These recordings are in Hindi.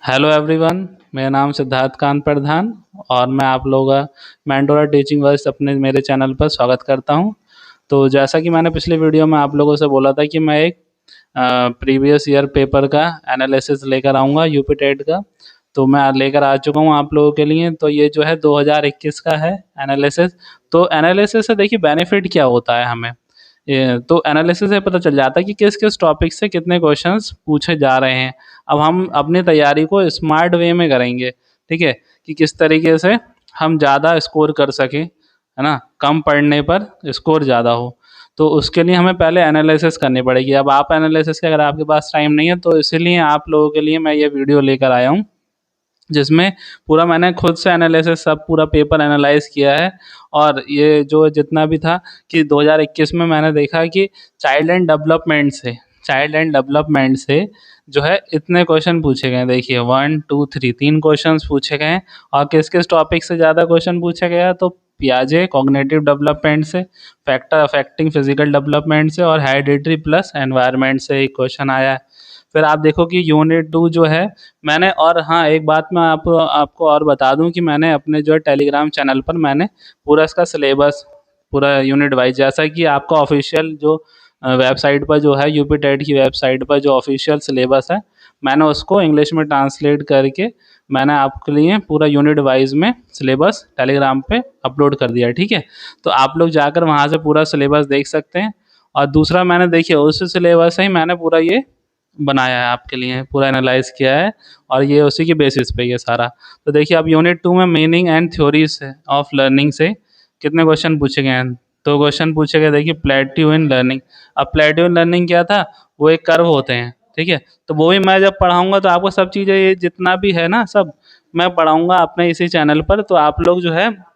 Hello everyone. मेरा नाम सिद्धार्थ कांत प्रधान और मैं आप लोगों का मेंटोरा टीचिंग वर्स अपने मेरे चैनल पर स्वागत करता हूं। तो जैसा कि मैंने पिछले वीडियो में आप लोगों से बोला था कि मैं एक प्रीवियस ईयर पेपर का एनालिसिस लेकर आऊंगा यूपी टेट का। तो मैं लेकर आ चुका हूं आप लोगों के लिए। तो ये जो है 2021 का है एनालिसिस। तो एनालिसिस से देखिए बेनिफिट क्या होता है हमें। तो एनालिसिस से पता चल जाता है कि किस किस टॉपिक से कितने क्वेश्चंस पूछे जा रहे हैं। अब हम अपनी तैयारी को स्मार्ट वे में करेंगे, ठीक है, कि किस तरीके से हम ज़्यादा स्कोर कर सकें, है ना, कम पढ़ने पर स्कोर ज़्यादा हो। तो उसके लिए हमें पहले एनालिसिस करनी पड़ेगी। अब आप एनालिसिस के अगर आपके पास टाइम नहीं है तो इसीलिए आप लोगों के लिए मैं ये वीडियो लेकर आया हूँ, जिसमें पूरा मैंने खुद से एनालिसिस सब पूरा पेपर एनालाइज किया है। और ये जो जितना भी था कि 2021 में मैंने देखा कि चाइल्ड एंड डेवलपमेंट से जो है इतने क्वेश्चन पूछे गए हैं। देखिए 1 2 3 तीन क्वेश्चन पूछे गए हैं। और किस किस टॉपिक से ज़्यादा क्वेश्चन पूछे गया तो पियाजे कॉग्निटिव डेवलपमेंट से, फैक्टर अफेक्टिंग फिजिकल डेवलपमेंट से और हेरिडिटरी प्लस एनवायरनमेंट से एक क्वेश्चन आया है। फिर आप देखो कि यूनिट 2 जो है मैंने, और हाँ एक बात मैं आपको और बता दूं कि मैंने अपने जो टेलीग्राम चैनल पर मैंने पूरा इसका सिलेबस पूरा यूनिट वाइज, जैसा कि आपका ऑफिशियल जो वेबसाइट पर जो है यूपी टेट की वेबसाइट पर जो ऑफिशियल सिलेबस है, मैंने उसको इंग्लिश में ट्रांसलेट करके मैंने आपके लिए पूरा यूनिट वाइज में सिलेबस टेलीग्राम पे अपलोड कर दिया है, ठीक है। तो आप लोग जाकर वहाँ से पूरा सिलेबस देख सकते हैं। और दूसरा मैंने देखिए उस सिलेबस से ही मैंने पूरा ये बनाया है आपके लिए, पूरा एनालाइज किया है। और ये उसी के बेसिस पे ये सारा। तो देखिए अब यूनिट 2 में meaning and theories of learning से कितने क्वेश्चन पूछे गए हैं। तो क्वेश्चन पूछे गए, देखिए प्लेट्यू इन लर्निंग। अब प्लेट्यू इन लर्निंग क्या था, वो एक कर्व होते हैं, ठीक है। तो वो भी मैं जब पढ़ाऊंगा तो आपको सब चीज़ें ये जितना भी है ना सब मैं पढ़ाऊंगा अपने इसी चैनल पर। तो आप लोग जो है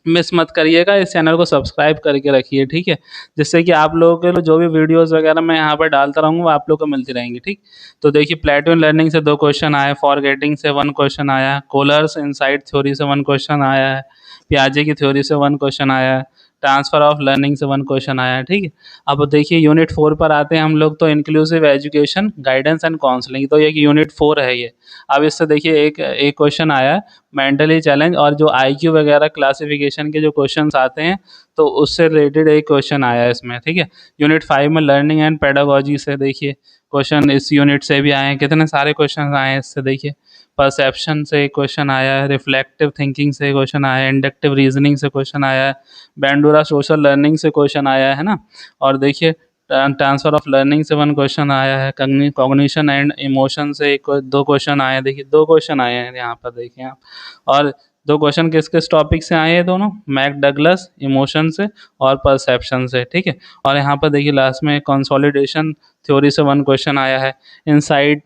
मिस मत करिएगा, इस चैनल को सब्सक्राइब करके रखिए, ठीक है, जिससे कि आप लोगों के लिए जो भी वीडियोस वगैरह मैं यहाँ पर डालता रहूँगा वो आप लोग को मिलती रहेंगी, ठीक। तो देखिए प्लेटून लर्निंग से 2 क्वेश्चन आए, फॉरगेटिंग से 1 क्वेश्चन आया, कोलर्स इनसाइट थ्योरी से 1 क्वेश्चन आया है, पियाजे की थ्योरी से 1 क्वेश्चन आया है, ट्रांसफर ऑफ लर्निंग से 1 क्वेश्चन आया है, ठीक है। अब देखिए यूनिट 4 पर आते हैं हम लोग। तो inclusive education guidance and counselling, तो ये यूनिट 4 है ये। अब इससे देखिए एक एक क्वेश्चन आया है मेंटली चैलेंज, और जो आईक्यू वगैरह क्लासिफिकेशन के जो क्वेश्चंस आते हैं तो उससे रिलेटेड एक क्वेश्चन आया है इसमें, ठीक है। यूनिट 5 में लर्निंग एंड पेडागोजी से देखिए क्वेश्चन इस यूनिट से भी आए हैं, कितने सारे क्वेश्चन आए हैं इससे। देखिए परसेप्शन से एक क्वेश्चन आया है, रिफ्लेक्टिव थिंकिंग से क्वेश्चन आया है, इंडक्टिव रीजनिंग से क्वेश्चन आया है, बैंडूरा सोशल लर्निंग से क्वेश्चन आया है ना। और देखिए ट्रांसफर ऑफ लर्निंग से 1 क्वेश्चन आया है, कॉग्निशन एंड इमोशन से 2 क्वेश्चन आए हैं। देखिए 2 क्वेश्चन आए हैं यहाँ पर, देखिए आप। और 2 क्वेश्चन किस किस टॉपिक से आए हैं दोनों, मैक डगलस इमोशन से और परसेप्शन से, ठीक है। और यहाँ पर देखिए लास्ट में कंसोलिडेशन थ्योरी से 1 क्वेश्चन आया है, इनसाइट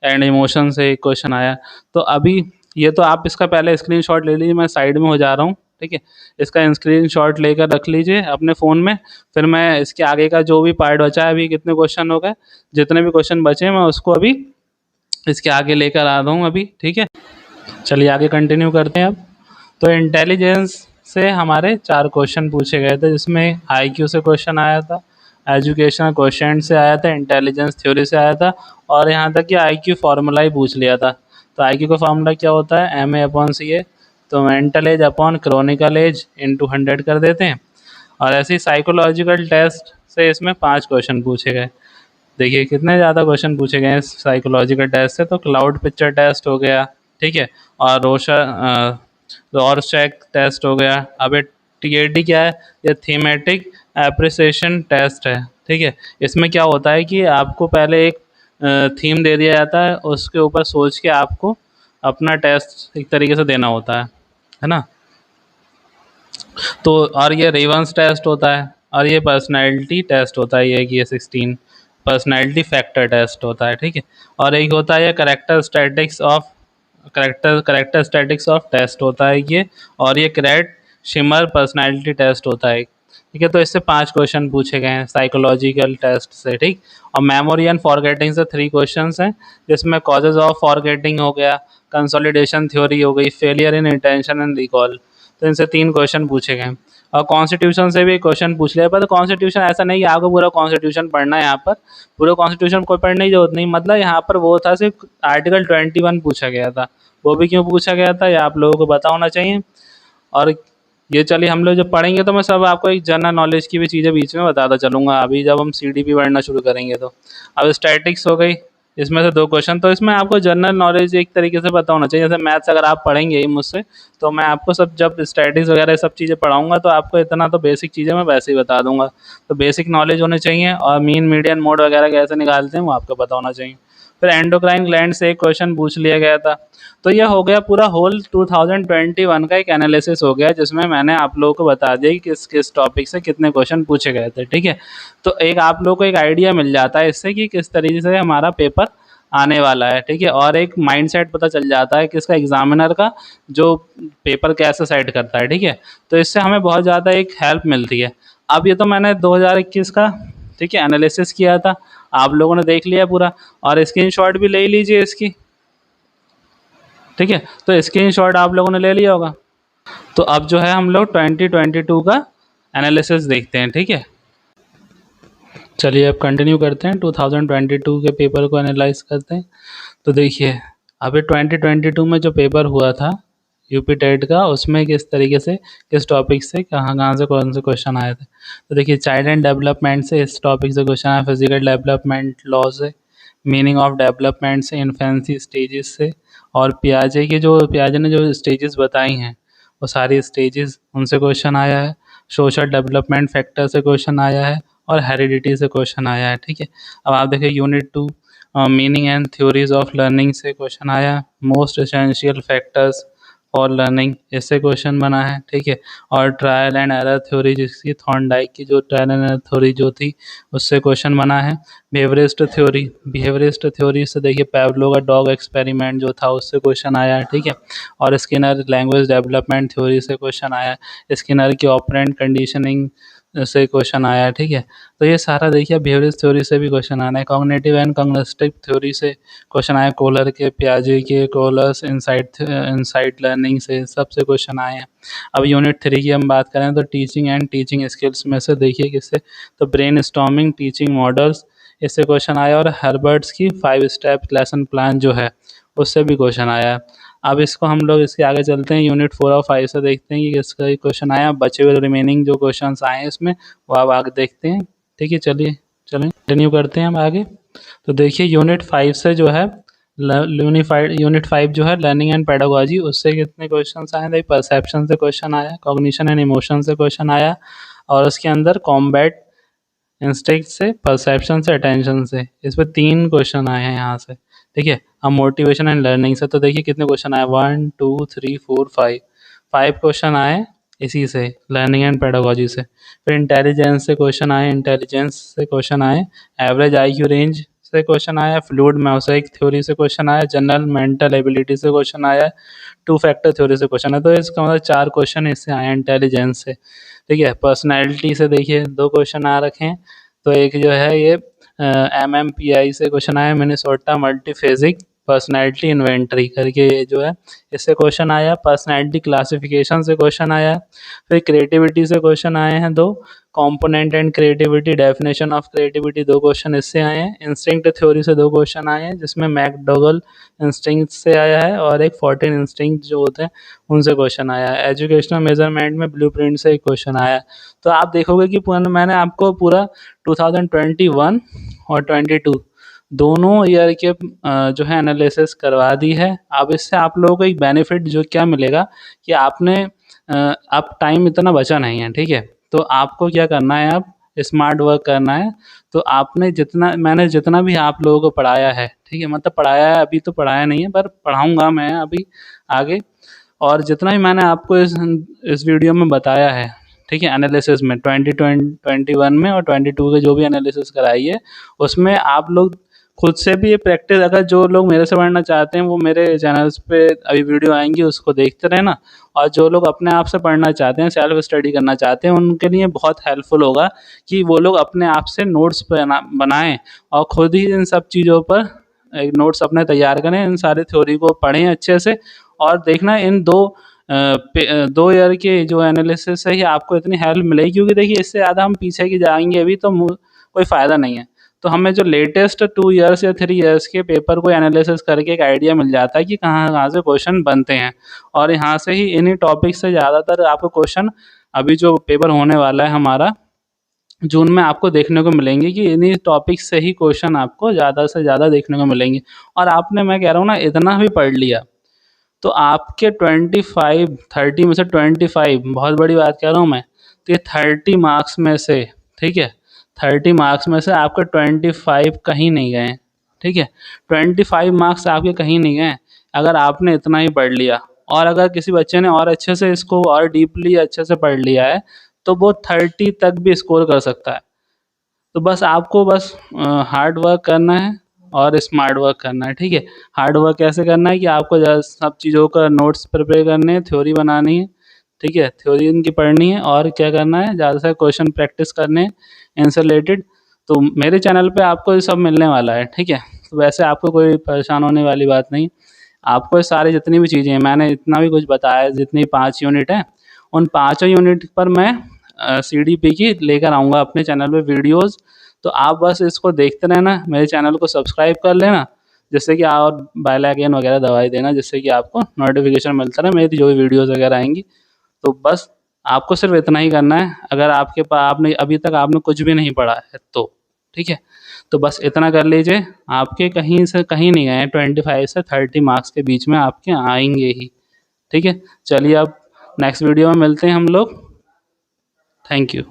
एंड इमोशन से एक क्वेश्चन आया। तो अभी ये तो आप इसका पहले स्क्रीनशॉट ले लीजिए, मैं साइड में हो जा रहा हूँ, ठीक है। इसका स्क्रीनशॉट लेकर रख लीजिए अपने फ़ोन में। फिर मैं इसके आगे का जो भी पार्ट बचा है, अभी कितने क्वेश्चन हो गए, जितने भी क्वेश्चन बचे हैं मैं उसको अभी इसके आगे लेकर आ रहा हूँ अभी, ठीक है। चलिए आगे कंटिन्यू करते हैं अब। तो इंटेलिजेंस से हमारे 4 क्वेश्चन पूछे गए थे, जिसमें आईक्यू से क्वेश्चन आया था, एजुकेशनल क्वेश्चन से आया था, इंटेलिजेंस थ्योरी से आया था, और यहाँ तक कि आईक्यू फार्मूला ही पूछ लिया था। तो आईक्यू का फार्मूला क्या होता है, MA/CA। तो mental age upon chronical age into 100 कर देते हैं। और ऐसे ही साइकोलॉजिकल टेस्ट से इसमें 5 क्वेश्चन पूछे गए। देखिए कितने ज़्यादा क्वेश्चन पूछे गए हैं साइकोलॉजिकल टेस्ट से। तो क्लाउड पिक्चर टेस्ट हो गया, ठीक है, और रॉरशैक टेस्ट हो गया। अब ये TAT क्या है, ये थीमेटिक एप्रिसिएशन टेस्ट है, ठीक है। इसमें क्या होता है कि आपको पहले एक थीम दे दिया जाता है, उसके ऊपर सोच के आपको अपना टेस्ट एक तरीके से देना होता है ना। तो और ये रिवर्स टेस्ट होता है, और ये पर्सनैलिटी टेस्ट होता है, ये 16 पर्सनैलिटी फैक्टर टेस्ट होता है, ठीक है। और एक होता है ये करेक्टर स्टैटिक्स ऑफ टेस्ट होता है ये। और ये क्रेट शिमर पर्सनैलिटी टेस्ट होता है, ठीक है। तो इससे 5 क्वेश्चन पूछे गए हैं साइकोलॉजिकल टेस्ट से, ठीक। और मेमोरी एंड फॉरगेटिंग से 3 क्वेश्चन हैं, जिसमें कॉजेज ऑफ फॉरगेटिंग हो गया, कंसोलिडेशन थ्योरी हो गई, failure in intention and recall. तो इनसे 3 क्वेश्चन पूछे गए। और कॉन्स्टिट्यूशन से भी क्वेश्चन पूछ लिया, पर कॉन्स्टिट्यूशन ऐसा नहीं कि आपको पूरा कॉन्स्टिट्यूशन पढ़ना है। यहाँ पर पूरा कॉन्स्टिट्यूशन कोई पढ़ने की जरूरत नहीं, मतलब यहाँ पर वो था सिर्फ आर्टिकल 21 पूछा गया था। वो भी क्यों पूछा गया था ये आप लोगों को पता होना चाहिए। और ये चलिए हम लोग जब पढ़ेंगे तो मैं सब आपको एक जनरल नॉलेज की भी चीज़ें बीच में बताता चलूँगा, अभी जब हम CDP पढ़ना शुरू करेंगे तो। अब स्टैटिक्स हो गई, इसमें से 2 क्वेश्चन, तो इसमें आपको जनरल नॉलेज एक तरीके से पता होना चाहिए। जैसे मैथ्स अगर आप पढ़ेंगे ही मुझसे, तो मैं आपको सब जब स्टैटिक्स वगैरह सब चीज़ें पढ़ाऊँगा तो आपको इतना तो बेसिक चीज़ें मैं वैसे ही बता दूँगा। तो बेसिक नॉलेज होनी चाहिए, और मीन, मीडियन, मोड वगैरह कैसे निकालते हैं वो आपको पता होना चाहिए। फिर एंडोक्राइन ग्लैंड से एक क्वेश्चन पूछ लिया गया था। तो यह हो गया पूरा होल 2021 का एक एनालिसिस हो गया, जिसमें मैंने आप लोगों को बता दिया कि किस किस टॉपिक से कितने क्वेश्चन पूछे गए थे, ठीक है। तो एक आप लोगों को एक आइडिया मिल जाता है इससे कि किस तरीके से हमारा पेपर आने वाला है, ठीक है। और एक माइंडसेट पता चल जाता है किसका, एग्जामिनर का, जो पेपर कैसे सेट करता है, ठीक है। तो इससे हमें बहुत ज़्यादा एक हेल्प मिलती है। अब ये तो मैंने 2021 का, ठीक है, एनालिसिस किया था, आप लोगों ने देख लिया पूरा, और स्क्रीनशॉट भी ले ही लीजिए इसकी, ठीक है। तो स्क्रीनशॉट आप लोगों ने ले लिया होगा। तो अब जो है हम लोग 2022 का एनालिसिस देखते हैं, ठीक है। चलिए अब कंटिन्यू करते हैं, 2022 के पेपर को एनालाइज करते हैं। तो देखिए अभी 2022 में जो पेपर हुआ था यूपी टेट का, उसमें किस तरीके से, किस टॉपिक से, कहाँ कहाँ से कौन से क्वेश्चन आए थे। तो देखिए चाइल्ड एंड डेवलपमेंट से इस टॉपिक से क्वेश्चन आया, फिजिकल डेवलपमेंट लॉ से, मीनिंग ऑफ डेवलपमेंट से, इन्फेंसी स्टेजेस से, और पियाजे ने जो स्टेजेस बताई हैं वो सारी स्टेजेस, उनसे क्वेश्चन आया है। सोशल डेवलपमेंट फैक्टर से क्वेश्चन आया है, और हेरिडिटी से क्वेश्चन आया है, ठीक है। अब आप देखिए unit 2 meaning and theories of learning से क्वेश्चन आया, most essential factors for learning, इससे क्वेश्चन बना है, ठीक है। और ट्रायल एंड एरर थ्योरी, जिसकी थॉर्नडाइक की जो ट्रायल एंड एरर थ्योरी जो थी, उससे क्वेश्चन बना है। बिहेवियरिस्ट थ्योरी से देखिए पैवलो का डॉग एक्सपेरिमेंट जो था उससे क्वेश्चन आया है, ठीक है। और स्किनर लैंग्वेज डेवलपमेंट थ्योरी से क्वेश्चन आया है, स्किनर की ऑपरेंट कंडीशनिंग से क्वेश्चन आया है, ठीक है। तो ये सारा देखिए बिहेवियरिस्ट थ्योरी से भी क्वेश्चन आना है। कॉग्निटिव एंड कॉग्निटिव थ्योरी से क्वेश्चन आए, कोलर के, पियाजे के, कोलर्स, इनसाइट लर्निंग से, सबसे क्वेश्चन आए हैं। अब यूनिट 3 की हम बात करें तो टीचिंग एंड टीचिंग स्किल्स में से देखिए किससे, तो ब्रेन स्टॉर्मिंग टीचिंग मॉडल्स, इससे क्वेश्चन आया। और हर्बर्ट्स की 5 स्टेप लेसन प्लान जो है उससे भी क्वेश्चन आया है। अब इसको हम लोग इसके आगे चलते हैं, यूनिट 4 और 5 से देखते हैं कि इसका क्वेश्चन आया। बचे हुए रिमेनिंग जो क्वेश्चन आए हैं इसमें वो आप आगे देखते हैं, ठीक है। चलिए चलें कंटिन्यू करते हैं हम आगे। तो देखिए यूनिट 5 से जो है यूनिट 5 जो है लर्निंग एंड पेडागोजी, उससे कितने क्वेश्चन आए थे। परसेप्शन से क्वेश्चन आया, कॉग्निशन एंड इमोशन से क्वेश्चन आया, और उसके अंदर कॉम्बैट इंस्टिंक्ट से, परसेप्शन से, अटेंशन से, इस पर 3 क्वेश्चन आए हैं यहाँ से, ठीक है। अब मोटिवेशन एंड लर्निंग से तो देखिए कितने क्वेश्चन आए, 1 2 3 4 5 क्वेश्चन आए इसी से, लर्निंग एंड पेडागोजी से। फिर इंटेलिजेंस से क्वेश्चन आए, इंटेलिजेंस से क्वेश्चन आए, एवरेज IQ रेंज से क्वेश्चन आया, फ्लूइड मोज़ेक थ्योरी से क्वेश्चन आया, जनरल मेंटल एबिलिटी से क्वेश्चन आया, 2 फैक्टर थ्योरी से क्वेश्चन है। तो इसका मतलब 4 क्वेश्चन इससे आए इंटेलिजेंस से, ठीक है। पर्सनैलिटी से देखिए 2 क्वेश्चन आ रखे हैं। तो एक जो है ये MMPI से क्वेश्चन आया, मिनेसोटा मल्टीफेजिक पर्सनैलिटी इन्वेंटरी करके, ये जो है इससे क्वेश्चन आया। पर्सनैलिटी क्लासिफिकेशन से क्वेश्चन आया। फिर क्रिएटिविटी से क्वेश्चन आए हैं 2, component and creativity, definition of creativity, 2 question इससे आए हैं। इंस्टिंक्ट थ्योरी से 2 क्वेश्चन आए हैं, जिसमें मैकडोगल इंस्टिंक्ट से आया है, और एक 14 इंस्टिंक्ट जो होते हैं उनसे क्वेश्चन आया है। एजुकेशनल मेजरमेंट में ब्लूप्रिंट से एक क्वेश्चन आया है। तो आप देखोगे कि मैंने आपको पूरा 2021 और 22 दोनों ईयर के जो है एनालिसिस करवा दी है। अब इससे आप लोगों को एक बेनिफिट जो क्या मिलेगा कि आपने अब टाइम इतना बचा नहीं है, ठीक है। तो आपको क्या करना है, अब स्मार्ट वर्क करना है। तो आपने मैंने जितना भी आप लोगों को पढ़ाया है, ठीक है, मतलब पढ़ाया है, अभी तो पढ़ाया नहीं है पर पढ़ाऊँगा मैं अभी आगे। और जितना भी मैंने आपको इस वीडियो में बताया है, ठीक है, एनालिसिस में 2021 में और 22 के जो भी एनालिसिस कराई है, उसमें आप लोग खुद से भी ये प्रैक्टिस, अगर जो लोग मेरे से पढ़ना चाहते हैं वो मेरे चैनल्स पे अभी वीडियो आएंगी उसको देखते रहना। और जो लोग अपने आप से पढ़ना चाहते हैं, सेल्फ स्टडी करना चाहते हैं, उनके लिए बहुत हेल्पफुल होगा कि वो लोग अपने आप से नोट्स बनाएं और खुद ही इन सब चीज़ों पर एक नोट्स अपने तैयार करें, इन सारे थ्योरी को पढ़ें अच्छे से। और देखना इन 2 2 ईयर के जो एनालिसिस है, ये आपको इतनी हेल्प मिलेगी, क्योंकि देखिए इससे ज़्यादा हम पीछे की जाएंगे अभी तो कोई फ़ायदा नहीं है। तो हमें जो लेटेस्ट 2 ईयर्स या 3 ईयर्स के पेपर को एनालिसिस करके एक आइडिया मिल जाता है कि कहाँ कहाँ से क्वेश्चन बनते हैं, और यहाँ से ही इन्हीं टॉपिक से ज़्यादातर आपको क्वेश्चन अभी जो पेपर होने वाला है हमारा जून में, आपको देखने को मिलेंगे कि इन्हीं टॉपिक से ही क्वेश्चन आपको ज़्यादा से ज़्यादा देखने को मिलेंगे। और आपने, मैं कह रहा हूँ ना, इतना भी पढ़ लिया तो आपके 25-30 में से 25, बहुत बड़ी बात कह रहा हूँ मैं, तो ये 30 मार्क्स में से, ठीक है, 30 मार्क्स में से आपके 25 कहीं नहीं गए, ठीक है, 25 मार्क्स आपके कहीं नहीं गए अगर आपने इतना ही पढ़ लिया। और अगर किसी बच्चे ने और अच्छे से इसको और डीपली अच्छे से पढ़ लिया है तो वो 30 तक भी स्कोर कर सकता है। तो बस आपको बस हार्ड वर्क करना है और स्मार्ट वर्क करना है, ठीक है। हार्ड वर्क कैसे करना है कि आपको सब चीज़ों का नोट्स प्रिपेयर करने हैं, थ्योरी बनानी है, ठीक है, थ्योरी इनकी पढ़नी है, और क्या करना है, ज़्यादा से क्वेश्चन प्रैक्टिस करने हैं इनसे रिलेटेड। तो मेरे चैनल पे आपको ये सब मिलने वाला है, ठीक है। तो वैसे आपको कोई परेशान होने वाली बात नहीं। आपको ये सारी जितनी भी चीज़ें हैं, मैंने इतना भी कुछ बताया, जितनी 5 यूनिट हैं, उन पाँचों यूनिट पर मैं CDP की लेकर आऊँगा अपने चैनल पे वीडियोज़। तो आप बस इसको देखते रहना, मेरे चैनल को सब्सक्राइब कर लेना, जिससे कि और बेल आइकन वगैरह दबा देना, जिससे कि आपको नोटिफिकेशन मिलता रहे मेरी जो भी वीडियोज़ वगैरह आएँगी। तो बस आपको सिर्फ इतना ही करना है, अगर आपके पास आपने अभी तक आपने कुछ भी नहीं पढ़ा है तो, ठीक है। तो बस इतना कर लीजिए, आपके कहीं से कहीं नहीं गए हैं, 25 से 30 मार्क्स के बीच में आपके आएँगे ही, ठीक है। चलिए अब नेक्स्ट वीडियो में मिलते हैं हम लोग। Thank you.